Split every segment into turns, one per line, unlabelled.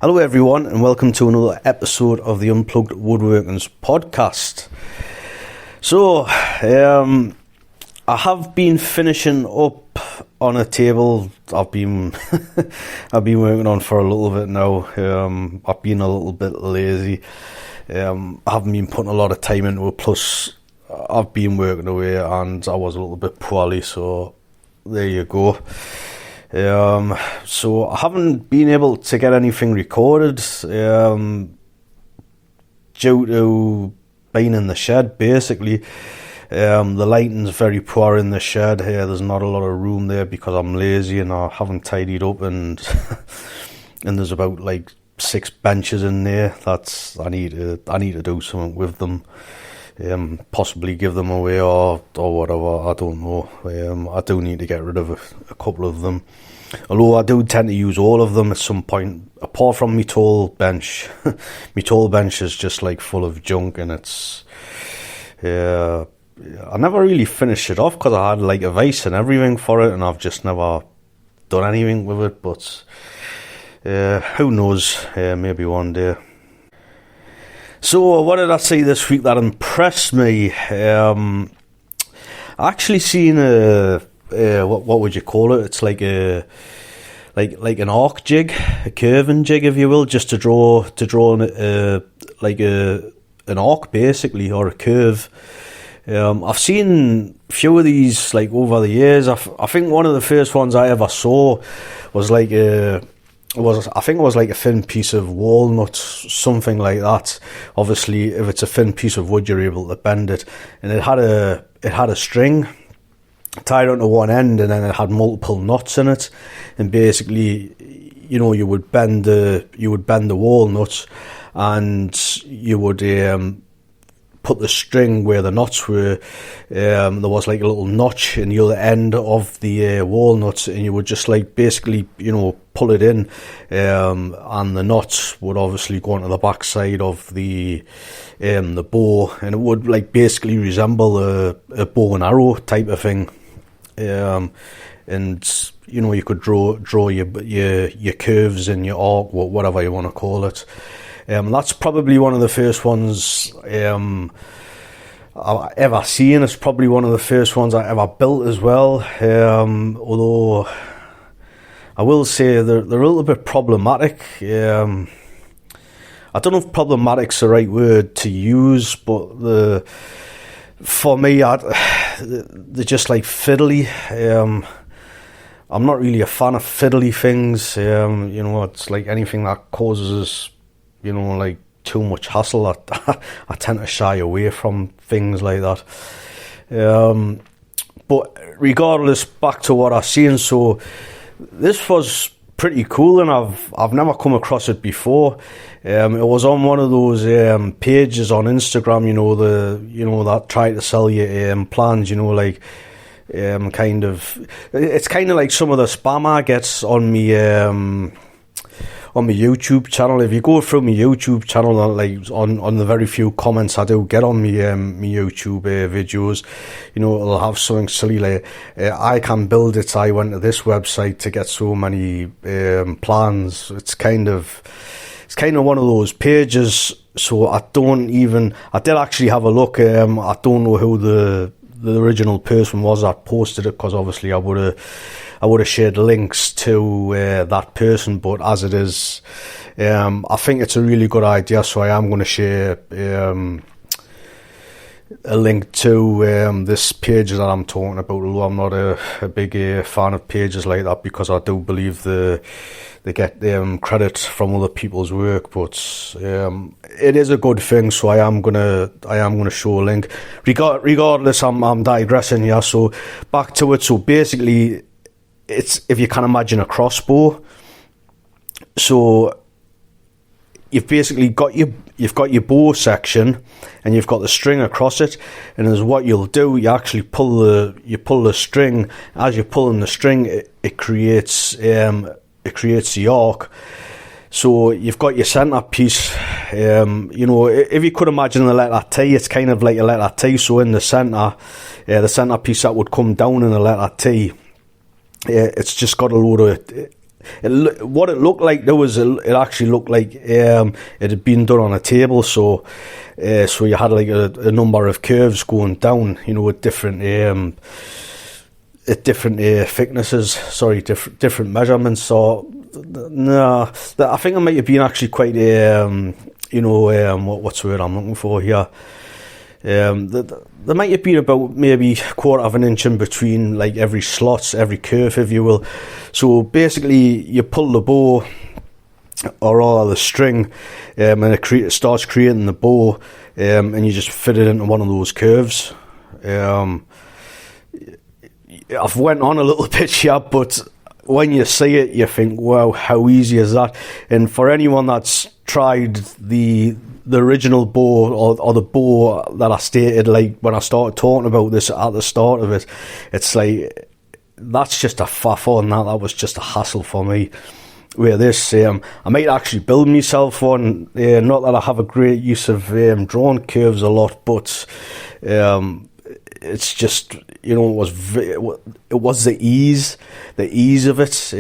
Hello everyone and welcome to another episode of the Unplugged Woodworkings podcast. So, I have been finishing up on a table I've been working on for a little bit now. I've been a little bit lazy. I haven't been putting a lot of time into it, plus I've been working away and I was a little bit poorly, so there you go. So I haven't been able to get anything recorded due to being in the shed. Basically, the lighting's very poor in the shed here. There's not a lot of room there because I'm lazy and I haven't tidied up, and and there's about like 6 benches in there. I need to do something with them. Possibly give them away or whatever, I don't know. I do need to get rid of a couple of them, although I do tend to use all of them at some point, apart from my tall bench. My tall bench is just like full of junk, and it's I never really finished it off because I had like a vise and everything for it, and I've just never done anything with it. But who knows, maybe one day. So what did I see this week that impressed me? I actually seen what would you call it? It's like an arc jig, a curving jig, if you will, just to draw like an arc basically, or a curve. I've seen a few of these like over the years. I think one of the first ones I ever saw was like a thin piece of walnut, something like that. Obviously, if it's a thin piece of wood, you're able to bend it, and it had a string tied onto one end, and then it had multiple knots in it. And basically, you would bend the walnuts, and you would put the string where the knots were. There was like a little notch in the other end of the walnuts, and you would just like basically pull it in, and the knots would obviously go onto the back side of the bow, and it would like basically resemble a bow and arrow type of thing. And you could draw your curves and your arc, whatever you want to call it. That's probably one of the first ones I've ever seen. It's probably one of the first ones I ever built as well. Although I will say they're a little bit problematic. I don't know if problematic's the right word to use, but for me, they're just like fiddly. I'm not really a fan of fiddly things. It's like anything that causes like too much hassle. I tend to shy away from things like that. But regardless, back to what I've seen. So this was pretty cool, and I've never come across it before. It was on one of those pages on Instagram, that try to sell you plans. It's kind of like some of the spam I get on me. On my YouTube channel. If you go through my YouTube channel, like on the very few comments I do get on my YouTube videos, it'll have something silly like, I can build it, I went to this website to get so many plans. It's kind of one of those pages. So I did actually have a look. I don't know who the original person was that posted it, because obviously I would have shared links to that person, but as it is, I think it's a really good idea, so I am going to share a link to this page that I'm talking about, although I'm not a big fan of pages like that, because I do believe they get credit from other people's work. But it is a good thing, so I am gonna show a link. Regardless, I'm digressing here, so back to it. So basically, it's, if you can imagine a crossbow. So you've basically got your bow section, and you've got the string across it, and as what you'll do, you actually pull the string. As you're pulling the string, it creates the arc. So you've got your centre piece. If you could imagine the letter T, it's kind of like a letter T. So in the centre piece that would come down in the letter T, it's just got a load of what it looked like there was it actually looked like it had been done on a table, so you had like a number of curves going down, at different thicknesses, different measurements. So no, I think it might have been actually quite what's the word I'm looking for here. There might have been about maybe quarter of an inch in between, like every slot, every curve, if you will. So basically, you pull the bow, or rather the string, and it starts creating the bow, and you just fit it into one of those curves. I've went on a little bit here, but when you see it, you think, wow, how easy is that? And for anyone that's tried the original bow, or the bow that I stated, like when I started talking about this at the start of it, it's like, that's just a faff, and that was just a hassle for me. Where this, I might actually build myself one, not that I have a great use of drawing curves a lot, but it's just, it was the ease of it.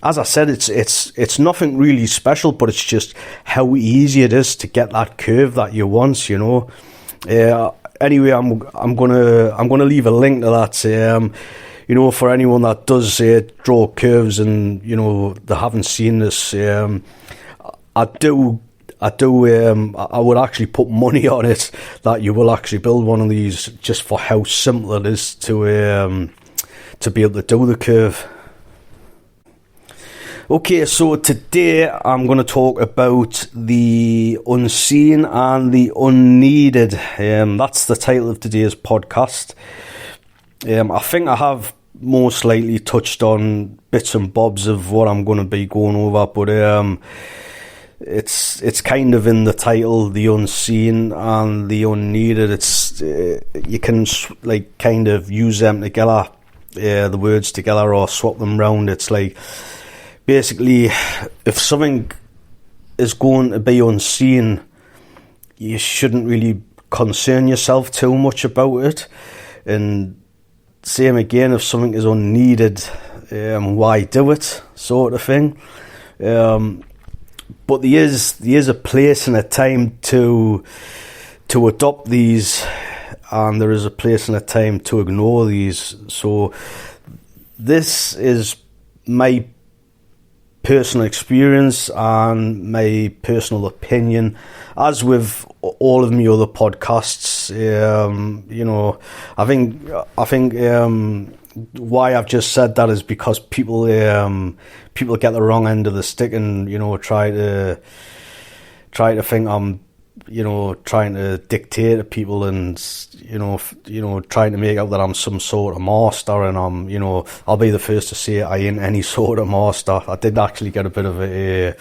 As I said, it's nothing really special, but it's just how easy it is to get that curve that you want. Anyway, I'm gonna leave a link to that. For anyone that does draw curves and they haven't seen this, I would actually put money on it that you will actually build one of these, just for how simple it is to be able to do the curve. Okay, so today I'm going to talk about the unseen and the unneeded. That's the title of today's podcast. I think I have most likely touched on bits and bobs of what I'm going to be going over, but it's kind of in the title, the unseen and the unneeded. It's you can like kind of use them together, the words together, or swap them round. It's like, basically, if something is going to be unseen, you shouldn't really concern yourself too much about it. And same again, if something is unneeded, why do it, sort of thing. But there is a place and a time to adopt these, and there is a place and a time to ignore these. So this is my personal experience and my personal opinion, as with all of my other podcasts. I think why I've just said that is because people get the wrong end of the stick, and try to think I'm trying to dictate to people, and trying to make out that I'm some sort of master, and I'll be the first to say I ain't any sort of master. I did actually get a bit of a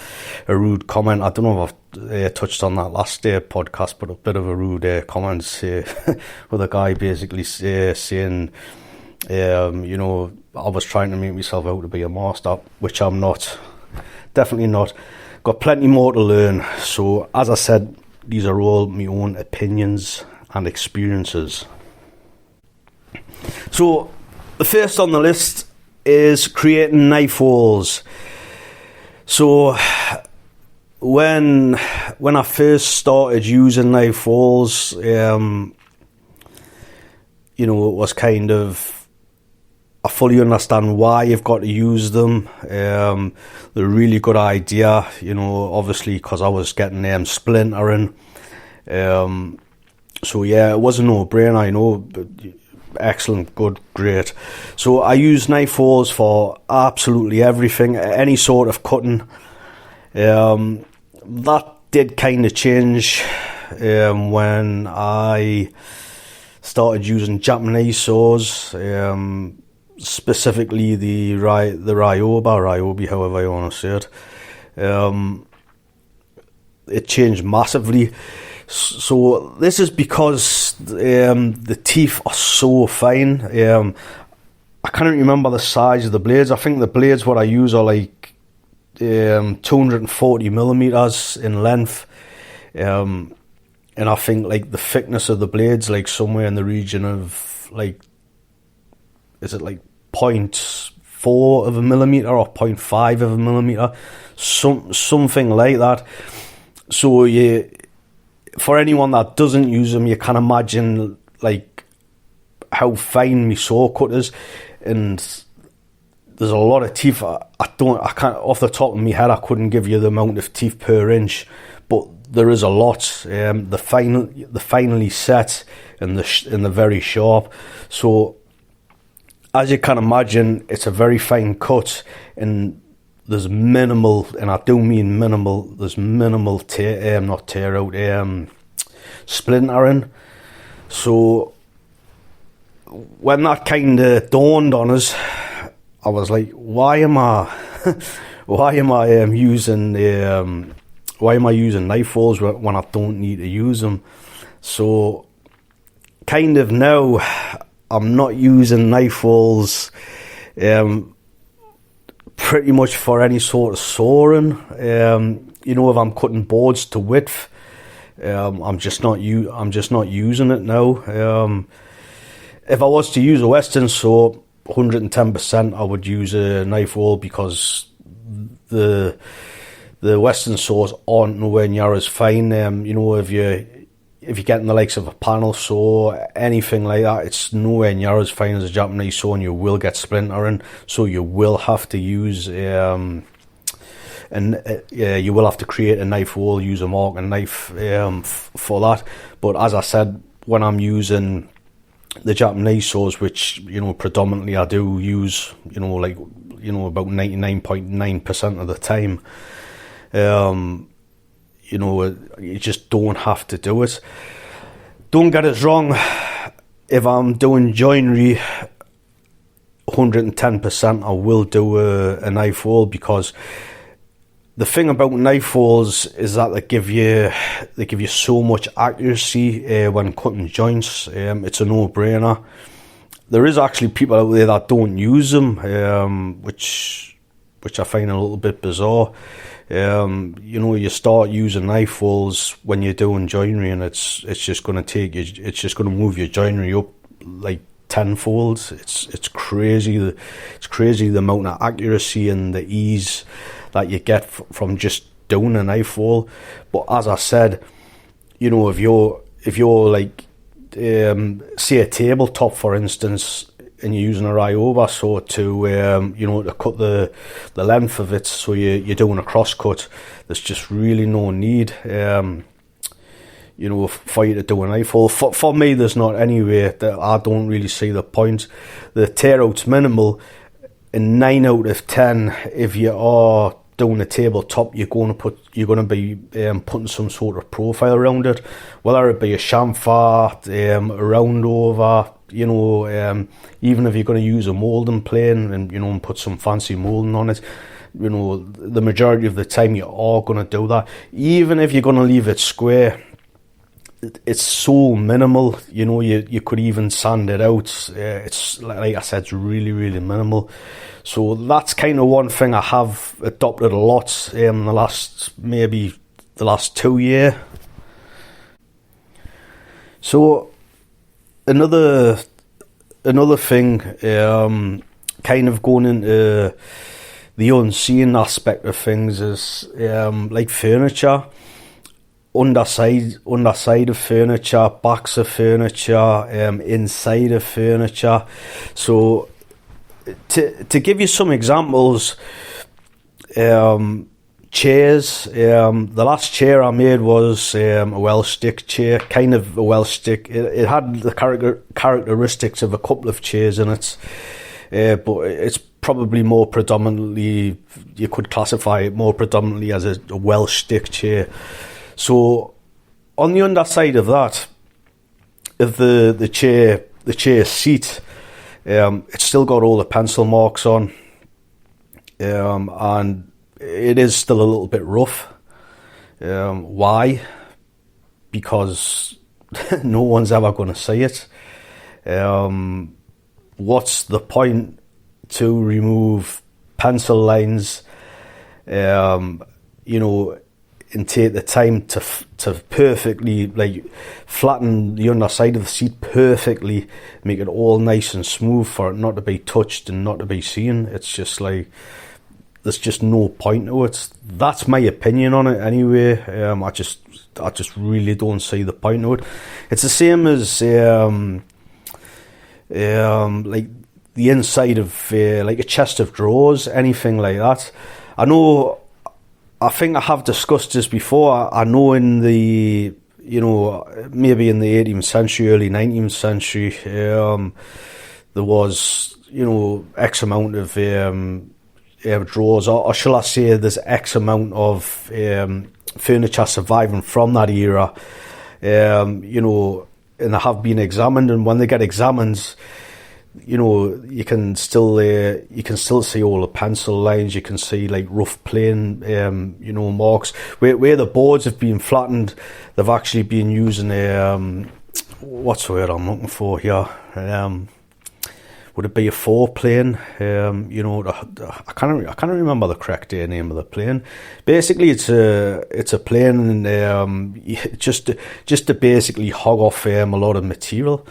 rude comment. I don't know if I've touched on that last podcast, but a bit of a rude comment with a guy basically saying, I was trying to make myself out to be a master, which I'm not. Definitely not. Got plenty more to learn. So, as I said, these are all my own opinions and experiences. So, the first on the list is creating knife walls. So, when I first started using knife walls, it was kind of, I fully understand why you've got to use them. They're a really good idea, obviously, because I was getting splintering. So yeah, it was a no-brainer, I know. Excellent, good, great. So I use knife walls for absolutely everything, any sort of cutting. That did kind of change when I started using Japanese saws. Specifically the Ryobi, however you want to say it. It changed massively. So this is because the teeth are so fine. I can't remember the size of the blades. I think the blades what I use are like 240 millimeters in length. And I think like the thickness of the blades, like somewhere in the region of like, is it like 0.5 0.4 of a millimeter or 0.5 of a millimeter, something like that. So for anyone that doesn't use them, you can imagine like how fine my saw cut is, and there's a lot of teeth. I can't off the top of my head. I couldn't give you the amount of teeth per inch, but there is a lot. The finely set and the very sharp. So as you can imagine, it's a very fine cut, and there's minimal, and I do mean minimal. There's minimal splintering. So when that kind of dawned on us, I was like, why am I using knife holes when I don't need to use them? So kind of now I'm not using knife holes pretty much for any sort of sawing. If I'm cutting boards to width, I'm just not using it now. If I was to use a Western saw, 110% I would use a knife hole, because the Western saws aren't nowhere near as fine. If you're getting the likes of a panel saw, anything like that, it's nowhere near as fine as a Japanese saw, and you will get splintering. So you will have to use you will have to create a knife hole, use a marking knife for that. But as I said, when I'm using the Japanese saws, which predominantly I do use, about 99.9% of the time, you just don't have to do it. Don't get us wrong, if I'm doing joinery, 110% I will do a knife hole, because the thing about knife holes is that they give you so much accuracy when cutting joints. It's a no-brainer. There is actually people out there that don't use them, which I find a little bit bizarre. You start using knife holes when you're doing joinery, and it's just going to move your joinery up like tenfold. It's crazy. It's crazy the amount of accuracy and the ease that you get from just doing a knife hole. But as I said, if you're like say a tabletop, for instance, and you're using a Ryoba saw to cut the length of it, so you're doing a cross cut, there's just really no need for you to do a knife hole. For me, there's not anyway. That I don't really see the point. The tear out's minimal, and 9 out of 10, if you are doing a tabletop, you're going to be putting some sort of profile around it, whether it be a chamfer, a round over, even if you're going to use a moulding plane and put some fancy moulding on it, the majority of the time you are going to do that. Even if you're going to leave it square, it's so minimal. You could even sand it out. It's like I said, it's really, really minimal. So that's kind of one thing I have adopted a lot in the last 2 years. So another thing, kind of going into the unseen aspect of things, is like furniture. Underside of furniture, backs of furniture, inside of furniture. So to give you some examples, chairs. The last chair I made was a Welsh stick chair, kind of a Welsh stick. It had the characteristics of a couple of chairs in it, but it's probably more predominantly, you could classify it more predominantly as a Welsh stick chair. So on the underside of that, of the chair seat, it's still got all the pencil marks on, and it is still a little bit rough. Why? Because no one's ever going to see it. What's the point to remove pencil lines? and take the time to perfectly like flatten the underside of the seat perfectly, make it all nice and smooth for it not to be touched and not to be seen. It's just like there's just no point to it. That's my opinion on it anyway. I just really don't see the point to it. It's the same as like the inside of like a chest of drawers, anything like that. I think I have discussed this before. I know in the, maybe in the 18th century, early 19th century, there was, X amount of drawers, or shall I say there's X amount of furniture surviving from that era, and they have been examined, and when they get examined, you can still see all the pencil lines. You can see like rough plane, marks where the boards have been flattened. They've actually been using what's the word I'm looking for here? Would it be a foreplane? I can't remember the correct name of the plane. Basically, it's a plane, just to basically hog off a lot of material.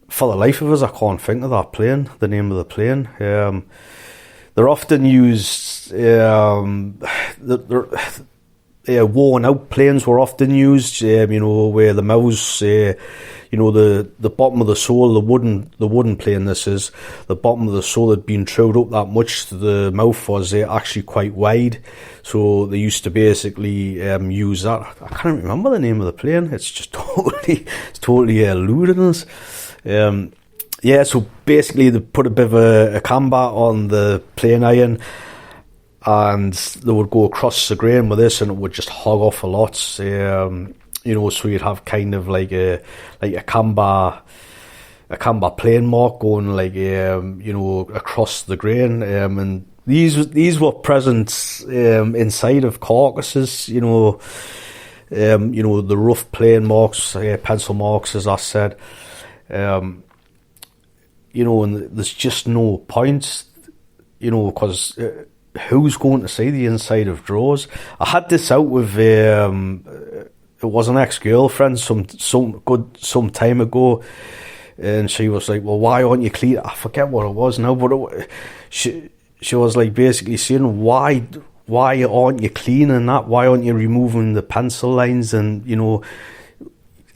For the life of us, I can't think of that plane, the name of the plane. They're often used, worn out planes were often used, where the mouths, the bottom of the sole, the wooden plane this is, the bottom of the sole had been trowed up that much, the mouth was actually quite wide, so they used to basically use that. I can't remember the name of the plane, it's just totally eluding us. So basically they put a bit of a camber on the plane iron, and they would go across the grain with this, and it would just hog off a lot. So you'd have kind of like a camber plane mark going like across the grain, and these were present inside of carcasses. The rough plane marks, pencil marks, as I said. And there's just no point, because who's going to see the inside of drawers? I had this out with it was an ex-girlfriend some time ago, and she was like, well, why aren't you clean? I forget what it was now, but she was like basically saying, why aren't you cleaning that? Why aren't you removing the pencil lines? And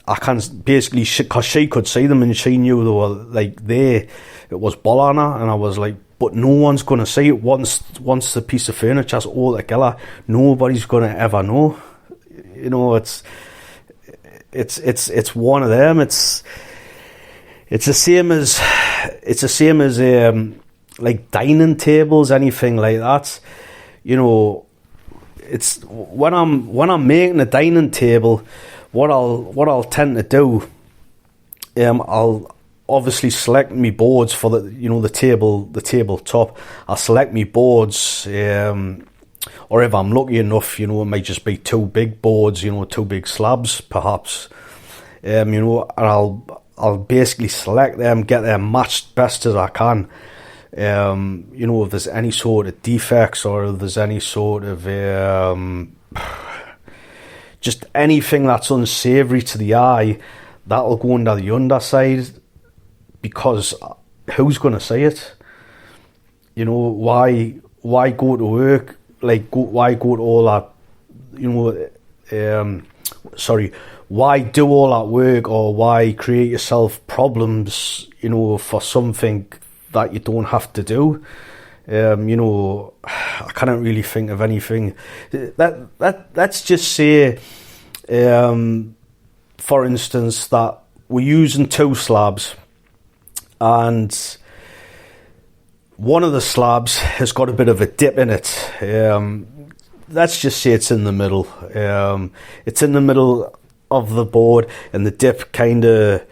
I can't basically, because she could see them and she knew they were like it was ball on her, and I was like, but no one's going to see it once the piece of furniture's all together. Nobody's going to ever know. It's one of them. It's the same as like dining tables, anything like that. It's when I'm making a dining table. What I'll tend to do, I'll obviously select me boards for the tabletop. I'll select me boards, or if I'm lucky enough, it might just be two big boards, two big slabs perhaps, and I'll basically select them, get them matched best as I can. If there's any sort of defects, or if there's any sort of just anything that's unsavoury to the eye, that'll go under the underside, because who's going to see it? Why go to work? Why go to all that? Why do all that work, or why create yourself problems? For something that you don't have to do. I can't really think of anything. Let's just say, for instance, that we're using two slabs, and one of the slabs has got a bit of a dip in it. Let's just say it's in the middle. It's in the middle of the board, and the dip kind of,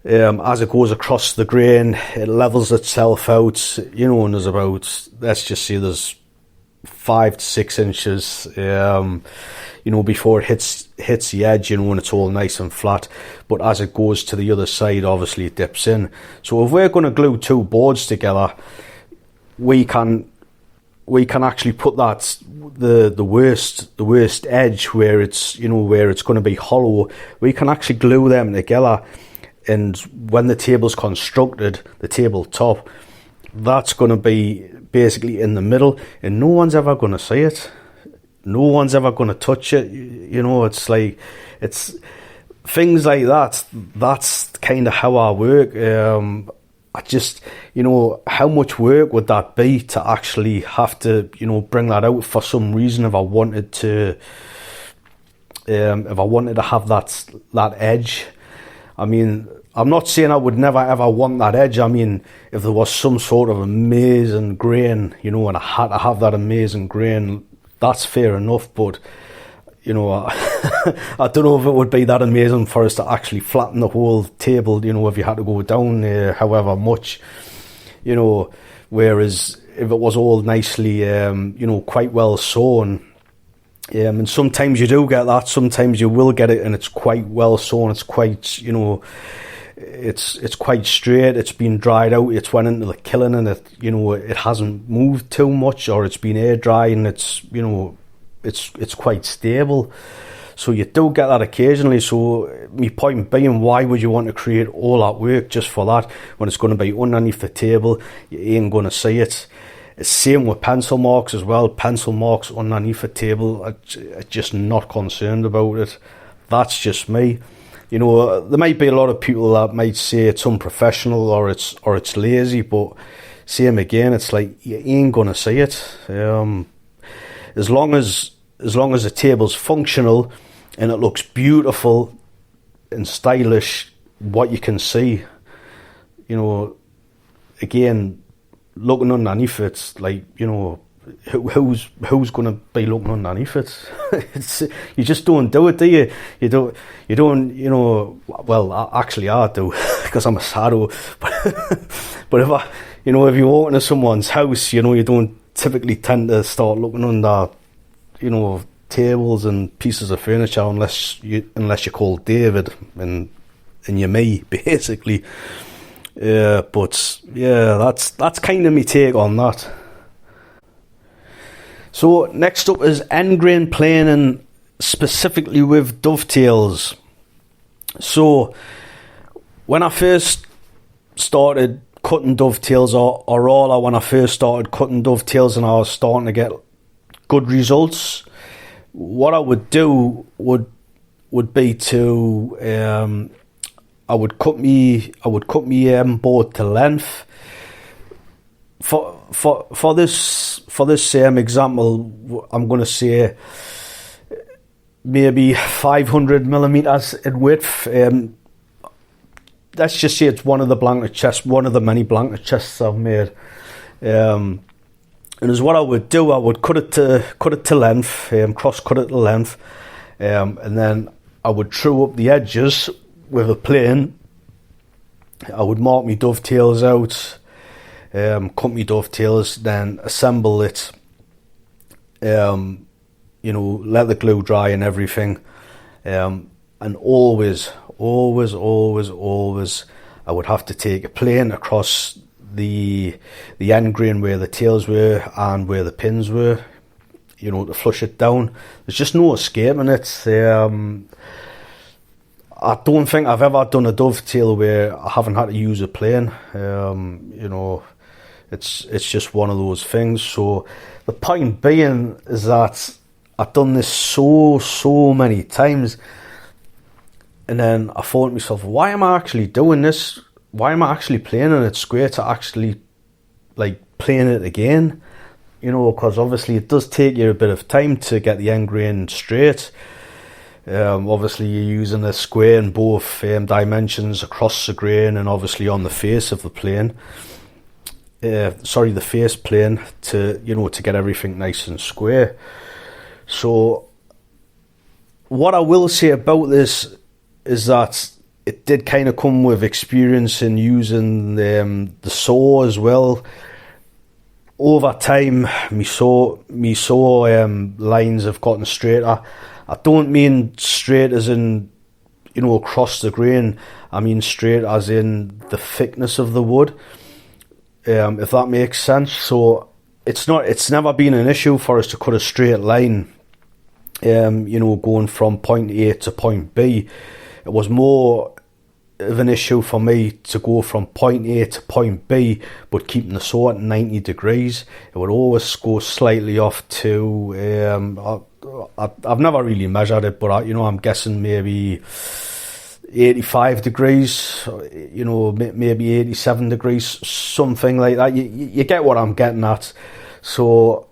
as it goes across the grain, it levels itself out, and there's about, let's just say there's 5 to 6 inches, before it hits the edge, and it's all nice and flat. But as it goes to the other side, obviously it dips in. So if we're going to glue two boards together, we can we can actually put that the worst edge where it's where it's going to be hollow. We can actually glue them together, and when the table's constructed, the tabletop, that's going to be basically in the middle, and no one's ever going to see it. No one's ever going to touch it. It's like, it's things like that. That's kind of how I work. I just, how much work would that be to actually have to, bring that out for some reason if I wanted to have that edge. I mean, I'm not saying I would never ever want that edge. I mean, if there was some sort of amazing grain, and I had to have that amazing grain, that's fair enough. But, I don't know if it would be that amazing for us to actually flatten the whole table, if you had to go down however much, whereas if it was all nicely, quite well sewn. And sometimes you do get that, sometimes you will get it and it's quite well sewn, it's quite, it's quite straight, it's been dried out, it's went into the kiln and it, it hasn't moved too much, or it's been air dry and it's, it's quite stable. So you do get that occasionally. So my point being, why would you want to create all that work just for that when it's going to be underneath the table? You ain't going to see it. Same with pencil marks as well. Pencil marks underneath the table, I'm just not concerned about it. That's just me. There might be a lot of people that might say it's unprofessional or it's lazy, but same again, it's like you ain't going to see it. As long as the table's functional and it looks beautiful and stylish, what you can see, again, looking underneath it's like, who's going to be looking underneath it? You just don't do it, do you? You don't. Well, actually, I do because I'm a sado. But if if you walk into someone's house, you don't typically tend to start looking under, tables and pieces of furniture unless you're called David and you're me, basically. But yeah, that's kind of my take on that. So next up is end grain planing, specifically with dovetails. So when I first started cutting dovetails, or rather when I first started cutting dovetails and I was starting to get good results, what I would do would be to I would cut me board to length. For this same example, I'm going to say maybe 500 millimeters in width. Let's just say it's one of the blanket chests, one of the many blanket chests I've made. And as what I would do, I would cut it to length, cross cut it to length, and then I would true up the edges with a plane. I would mark my dovetails out, cut my dovetails, then assemble it, let the glue dry and everything, and always I would have to take a plane across the end grain where the tails were and where the pins were, to flush it down. There's just no escaping it. I don't think I've ever done a dovetail where I haven't had to use a plane. It's just one of those things. So the point being is that I've done this so many times, and then I thought to myself, why am I actually doing this? Why am I actually planing it? It's great to actually plane it again, because obviously it does take you a bit of time to get the end grain straight. Obviously you're using a square in both dimensions across the grain and obviously on the face of the plane. The face plane to get everything nice and square. So what I will say about this is that it did kind of come with experience in using the saw as well. Over time, me saw lines have gotten straighter. I don't mean straight as in, across the grain. I mean straight as in the thickness of the wood, if that makes sense. So it's never been an issue for us to cut a straight line, going from point A to point B. It was more of an issue for me to go from point A to point B, but keeping the saw at 90 degrees. It would always go slightly off to, I've never really measured it, but I'm guessing maybe 85 degrees, maybe 87 degrees, something like that. You get what I'm getting at. So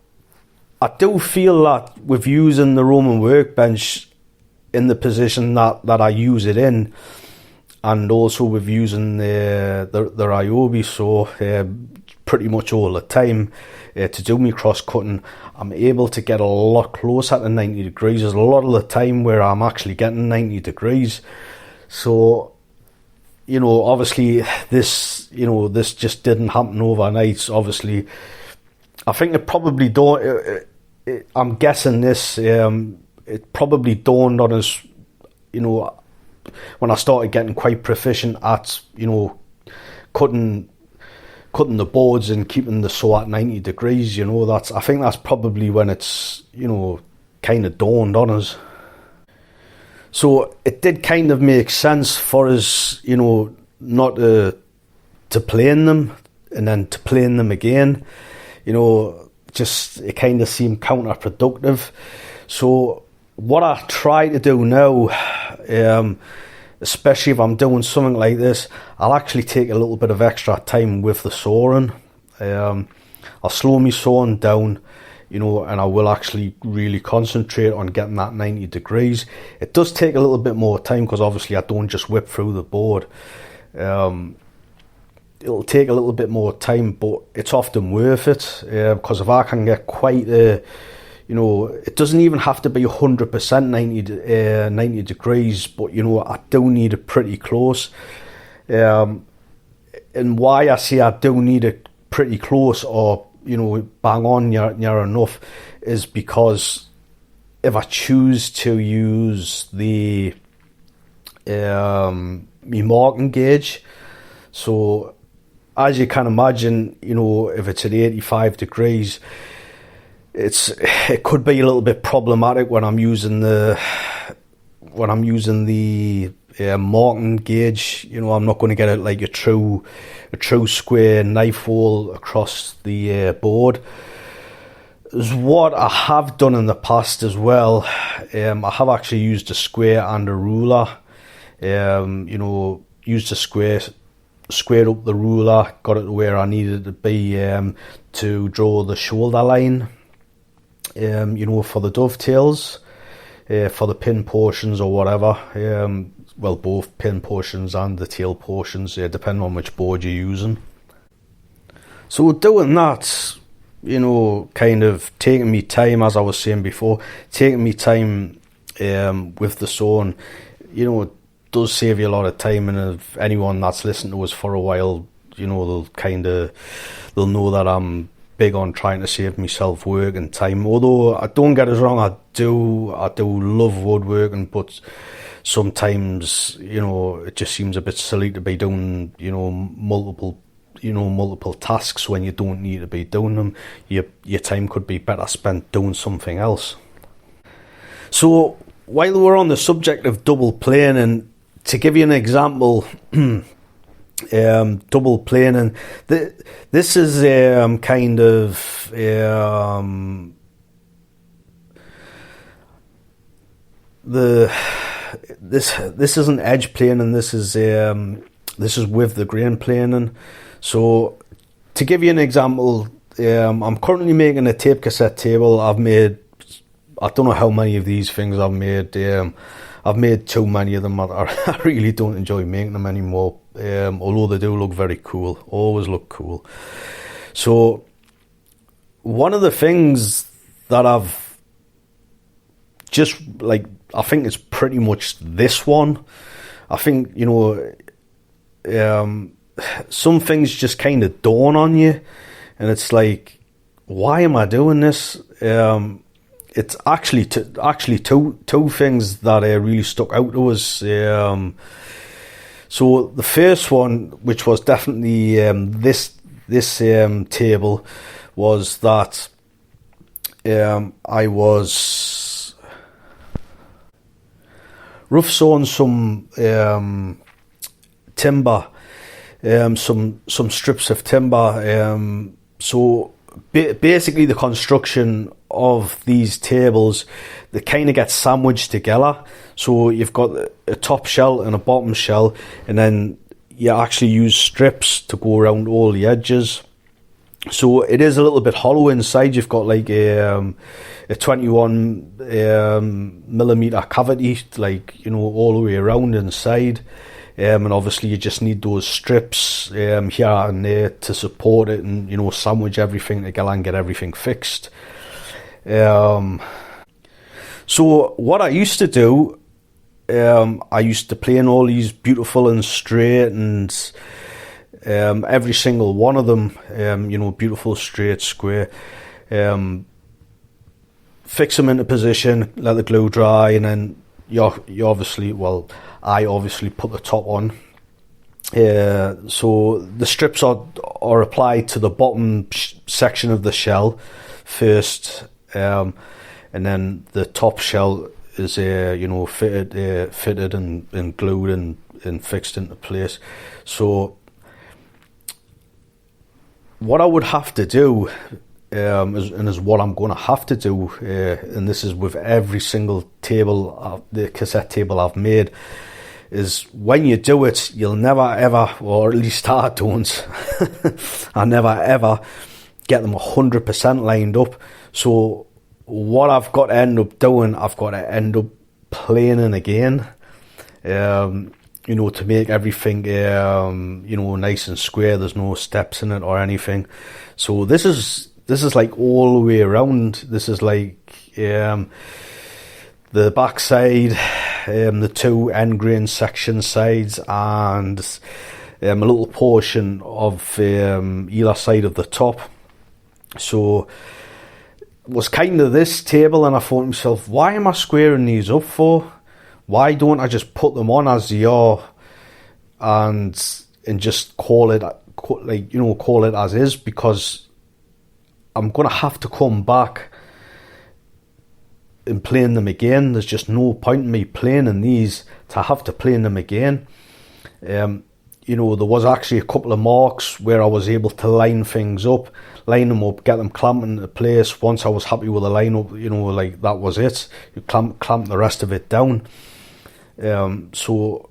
I do feel that with using the Roman workbench in the position that I use it in, and also with using the Ryobi saw pretty much all the time to do me cross-cutting, I'm able to get a lot closer to 90 degrees. There's a lot of the time where I'm actually getting 90 degrees. So, obviously this just didn't happen overnight. Obviously, I think it probably don't. I'm guessing this. It probably dawned on us, when I started getting quite proficient at, cutting the boards and keeping the saw at 90 degrees. I think that's probably when it's, kind of dawned on us. So it did kind of make sense for us, not to plane them and then to plane them again. Just it kind of seemed counterproductive. So what I try to do now, especially if I'm doing something like this, I'll actually take a little bit of extra time with the sawing. I'll slow my sawing down, and I will actually really concentrate on getting that 90 degrees. It does take a little bit more time because obviously I don't just whip through the board. It'll take a little bit more time, but it's often worth it, because if I can get quite a, it doesn't even have to be 100% 90 degrees, but I do need it pretty close. And why I say I do need it pretty close, or bang on near enough, is because if I choose to use the me marking gauge, so as you can imagine, if it's at 85 degrees, it could be a little bit problematic when I'm using the marking gauge. I'm not going to get it like a true square knife hole across the board. Is what I have done in the past as well. I have actually used a square and a ruler. Used a square, squared up the ruler, got it to where I needed it to be, to draw the shoulder line, for the dovetails, for the pin portions or whatever. Both pin portions and the tail portions, depending on which board you're using. So doing that, kind of taking me time, as I was saying before, taking me time with the sawing, does save you a lot of time. And if anyone that's listened to us for a while, they'll know that I'm big on trying to save myself work and time. Although I don't get us wrong, I do love woodworking, but sometimes it just seems a bit silly to be doing multiple tasks when you don't need to be doing them. Your time could be better spent doing something else. So while we're on the subject of double planing, to give you an example, double planing, this is kind of this isn't edge planing. This is with the grain planing. So to give you an example, I'm currently making a tape cassette table. I don't know how many of these things I've made. I've made too many of them. I really don't enjoy making them anymore, although they do look very cool, always look cool. So one of the things that I've just, I think it's pretty much this one. I think, some things just kind of dawn on you, and it's like, why am I doing this? It's actually two things that really stuck out to us. So the first one, which was definitely this table, was that I was rough sawing some timber, some strips of timber. So basically the construction of these tables, they kind of get sandwiched together. So you've got a top shell and a bottom shell, and then you actually use strips to go around all the edges. So it is a little bit hollow inside. You've got like a 21 millimeter cavity, like, you know, all the way around inside. And obviously you just need those strips here and there to support it and, you know, sandwich everything together and get everything fixed. So what I used to do, I used to plane all these beautiful and straight, and every single one of them, you know, beautiful, straight, square. Fix them into position, let the glue dry, and then you obviously, well, I obviously put the top on. So the strips are applied to the bottom section of the shell first, and then the top shell is you know, fitted and glued and fixed into place. So what I would have to do, is what I'm going to have to do, and this is with every single table, the cassette table I've made, is when you do it, you'll never ever, or at least I don't, I never ever get them 100% lined up. So what I've got to end up doing, I've got to end up planing again, you know, to make everything, you know, nice and square. There's no steps in it or anything. So this is like all the way around. This is like the back side, the two end grain section sides, and a little portion of either side of the top. So it was kind of this table, and I thought to myself, why am I squaring these up for? Why don't I just put them on as they are and just call it, like, you know, call it as is? Because I'm going to have to come back and plane them again. There's just no point in me planing these to have to plane them again. You know, there was actually a couple of marks where I was able to line things up, line them up, get them clamped into place. Once I was happy with the line up, you know, like, that was it. You clamp the rest of it down. So,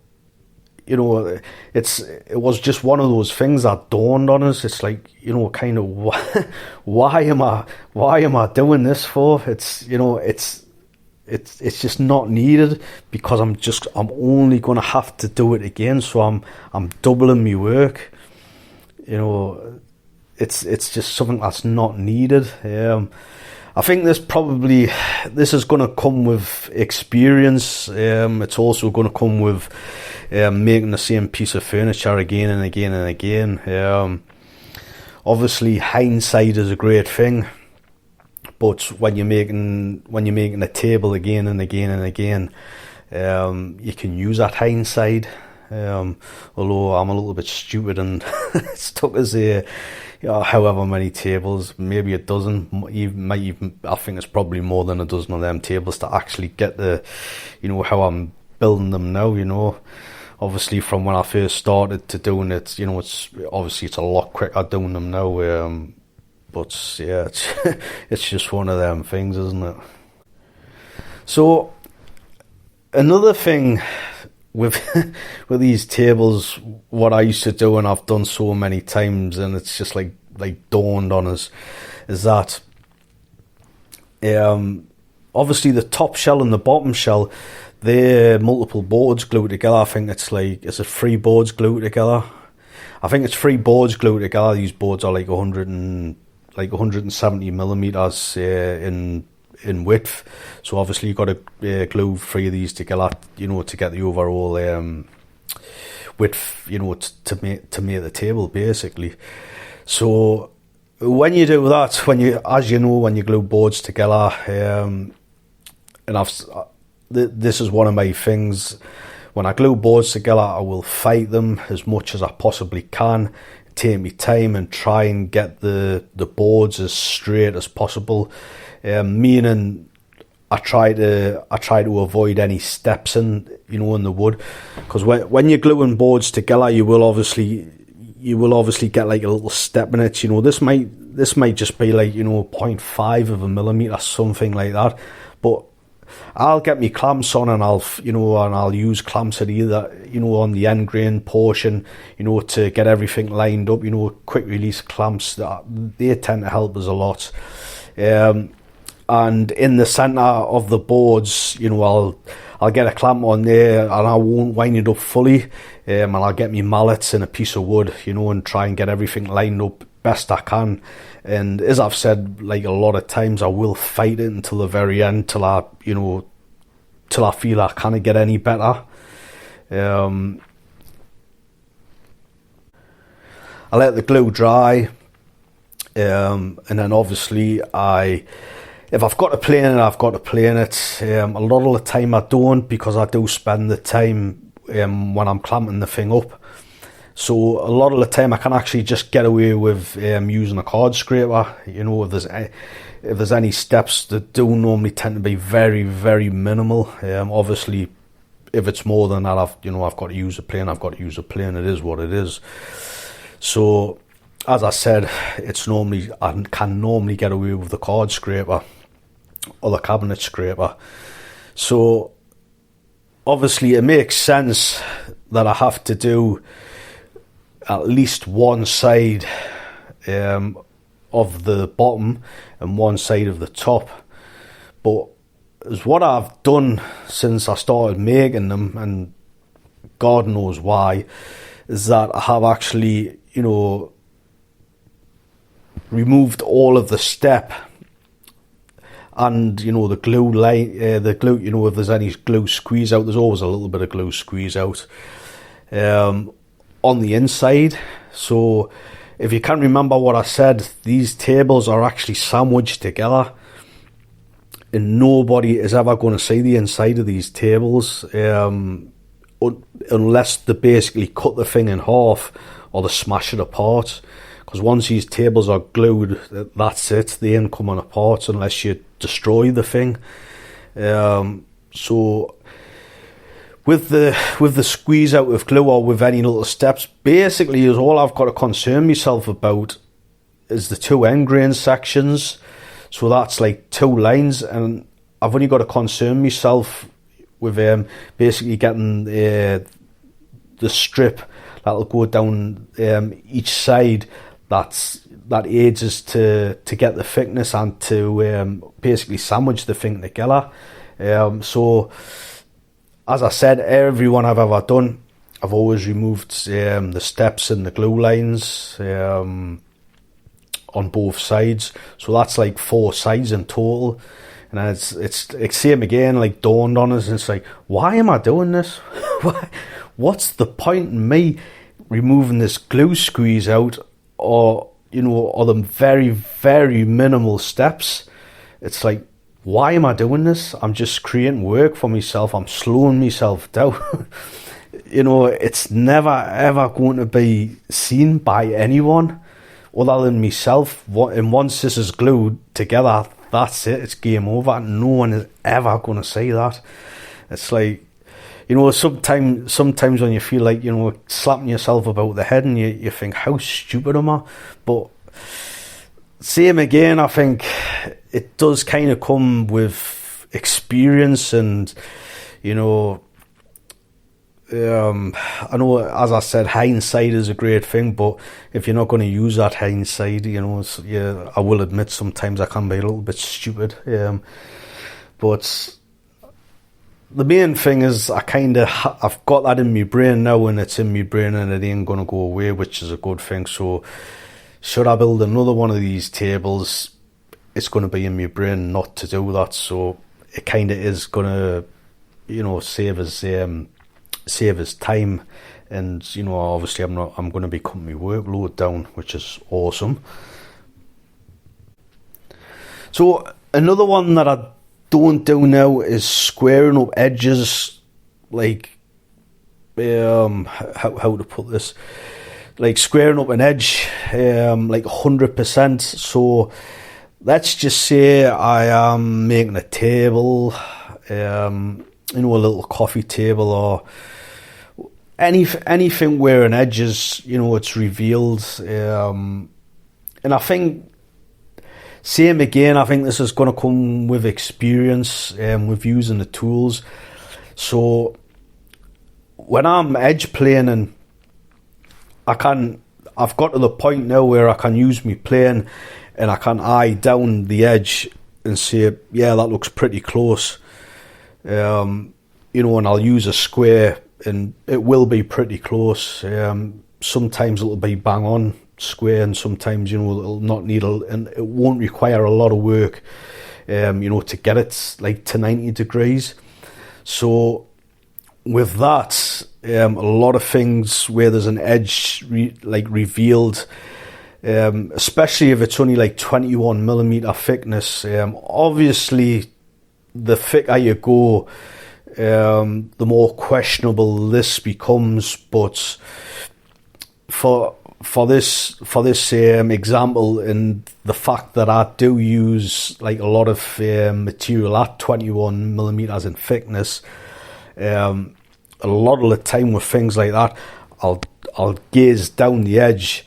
you know, it was just one of those things that dawned on us. It's like, you know, kind of, why am I doing this for? It's, you know, it's just not needed, because I'm only going to have to do it again. So I'm doubling my work. You know, it's just something that's not needed. I think this is going to come with experience. It's also going to come with making the same piece of furniture again and again and again. Obviously, hindsight is a great thing, but when you're making a table again and again and again, you can use that hindsight. Although I'm a little bit stupid and it's took us however many tables, maybe a dozen, I think it's probably more than a dozen of them tables to actually get the, you know, how I'm building them now, you know. Obviously from when I first started to doing it, you know, it's a lot quicker doing them now, but yeah, it's just one of them things, isn't it? So another thing with these tables, what I used to do, and I've done so many times, and it's just like dawned on us, is that obviously the top shell and the bottom shell, they're multiple boards glued together. I think it's 3 boards glued together. I think it's 3 boards glued together. These boards are like 170 millimeters in width. So obviously you've got to glue 3 of these together, you know, to get the overall width, you know, to make the table basically. So when you do that, when you glue boards together, and this is one of my things. When I glue boards together, I will fight them as much as I possibly can take my time and try and get the boards as straight as possible. Meaning I try to avoid any steps in the wood, because when you're gluing boards together, you will obviously get like a little step in it. This might just be like 0.5 of a millimeter, something like that. But I'll get my clamps on, and I'll use clamps at either on the end grain portion, to get everything lined up. Quick release clamps, they tend to help us a lot. And in the centre of the boards, I'll get a clamp on there, and I won't wind it up fully. And I'll get my mallets and a piece of wood, and try and get everything lined up best I can. And as I've said, like a lot of times, I will fight it until the very end, till I feel I can't get any better. I let the glue dry, and then obviously if I've got to plane it, I've got to plane it. A lot of the time I don't, because I do spend the time when I'm clamping the thing up. So a lot of the time I can actually just get away with using a card scraper. If there's any steps, that do normally tend to be very, very minimal. Obviously, if it's more than that, I've got to use a plane. I've got to use a plane. It is what it is. So, as I said, I can normally get away with the card scraper or the cabinet scraper. So obviously it makes sense that I have to do at least one side of the bottom and one side of the top. But as what I've done since I started making them, and God knows why, is that I have actually removed all of the step and the glue line, the glue, if there's any glue squeeze out, there's always a little bit of glue squeeze out on the inside. So if you can remember what I said, these tables are actually sandwiched together, and nobody is ever going to see the inside of these tables unless they basically cut the thing in half or they smash it apart. Because once these tables are glued, that's it. They ain't coming apart unless you destroy the thing. So with the squeeze out of glue or with any little steps, basically is all I've got to concern myself about is the two end grain sections. So that's like two lines, and I've only got to concern myself with basically getting the strip that'll go down each side. That aids us to get the thickness and to basically sandwich the thing together. So, as I said, every one I've ever done, I've always removed the steps and the glue lines on both sides. So that's like 4 sides in total. And it's same again, like dawned on us, and it's like, why am I doing this? What's the point in me removing this glue squeeze out, or the very, very minimal steps? It's like, why am I doing this? I'm just creating work for myself. I'm slowing myself down. It's never ever going to be seen by anyone other than myself. And once this is glued together, that's it. It's game over. No one is ever going to say that. It's like, sometimes when you feel like, slapping yourself about the head, and you think, how stupid am I? But same again, I think it does kind of come with experience, and, I know, as I said, hindsight is a great thing, but if you're not going to use that hindsight, I will admit sometimes I can be a little bit stupid. But the main thing is I've got that in my brain now, and it's in my brain, and it ain't going to go away, which is a good thing. So should I build another one of these tables, it's going to be in my brain not to do that. So it kind of is going to, save us time. And, obviously I'm going to be cutting my workload down, which is awesome. So another one that I don't do now is squaring up edges, like how to put this, like squaring up an edge, like 100%. So let's just say I am making a table, a little coffee table or anything where an edge is, it's revealed. And I think, same again, I think this is going to come with experience, with using the tools. So when I'm edge planing, I've got to the point now where I can use my plane and I can eye down the edge and say, yeah, that looks pretty close. And I'll use a square and it will be pretty close. Sometimes it'll be bang on square, and sometimes, it'll not need and it won't require a lot of work, to get it like to 90 degrees. So with that, a lot of things where there's an edge revealed, especially if it's only like 21mm thickness, obviously the thicker you go, the more questionable this becomes. But for this example, and the fact that I do use like a lot of material at 21mm in thickness, a lot of the time with things like that, I'll gaze down the edge,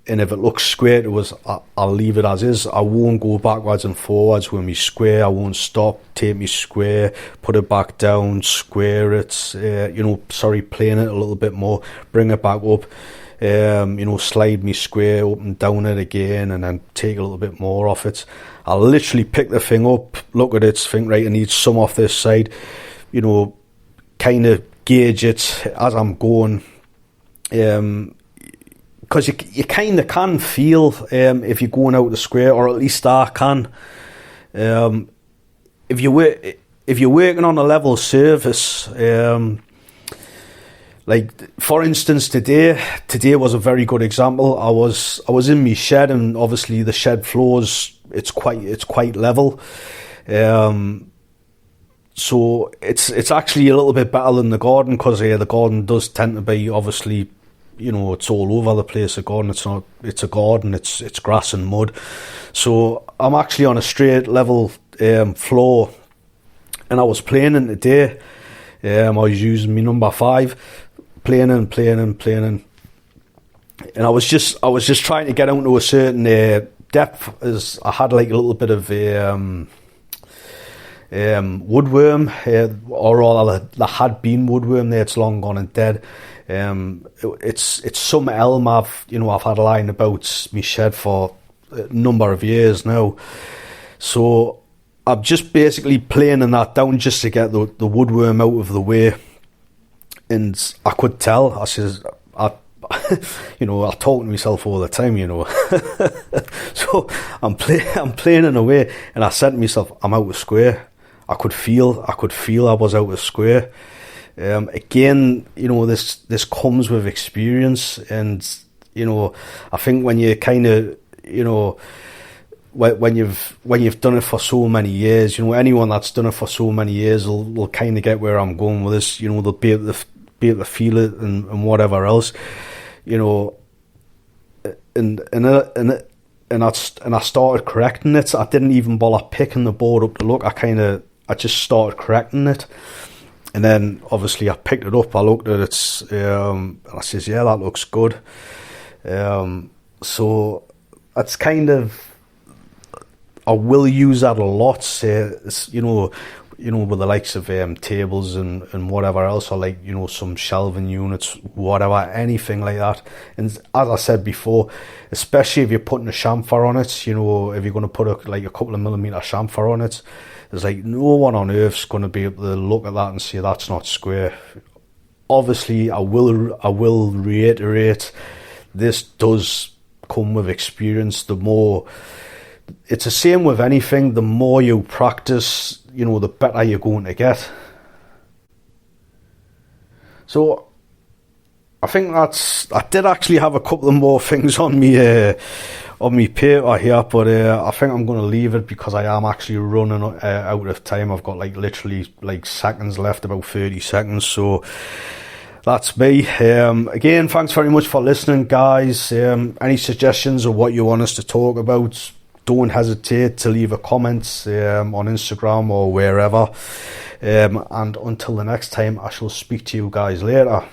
and if it looks square to us, I'll leave it as is. I won't go backwards and forwards with me square. I won't stop, take me square, put it back down, square it, plane it a little bit more, bring it back up, slide me square up and down it again, and then take a little bit more off it. I'll literally pick the thing up, look at it, think, right, I need some off this side, kind of gauge it as I'm going, because you kind of can feel if you're going out the square, or at least I can. If you're working on a level surface, like for instance today was a very good example. I was in my shed, and obviously the shed floors, it's quite level. So it's actually a little bit better than the garden, because the garden does tend to be, obviously, it's all over the place. A garden, it's a garden, it's grass and mud. So I'm actually on a straight level floor, and I was planing today. I was using my number 5, planing, and I was just trying to get out to a certain depth, as I had like a little bit of woodworm, or rather there had been woodworm there. It's long gone and dead. It's some elm I've had lying about my shed for a number of years now. So I'm just basically planing that down just to get the woodworm out of the way. And I could tell, I talk to myself all the time, So I'm planing away, and I said to myself, I'm out of square. I could feel I was out of square. Again, this comes with experience, and I think when you kind of, when you've done it for so many years, anyone that's done it for so many years will kind of get where I'm going with this. They'll be able to feel it and whatever else, and I started correcting it. I didn't even bother picking the board up to look. I just started correcting it. And then obviously I picked it up, I looked at it, and I says, yeah, that looks good. So that's kind of, I will use that a lot, with the likes of tables and whatever else, or like, some shelving units, whatever, anything like that. And as I said before, especially if you're putting a chamfer on it, if you're going to put a couple of millimeter chamfer on it, there's like no one on earth's going to be able to look at that and say that's not square. Obviously, I will reiterate, this does come with experience. It's the same with anything. The more you practice, the better you're going to get. So I think I did actually have a couple of more things on me paper here, but I think I'm going to leave it, because I am actually running out of time. I've got literally seconds left, about 30 seconds. So That's me. Again, thanks very much for listening, guys. Any suggestions of what you want us to talk about, don't hesitate to leave a comment on Instagram or wherever. And until the next time, I shall speak to you guys later.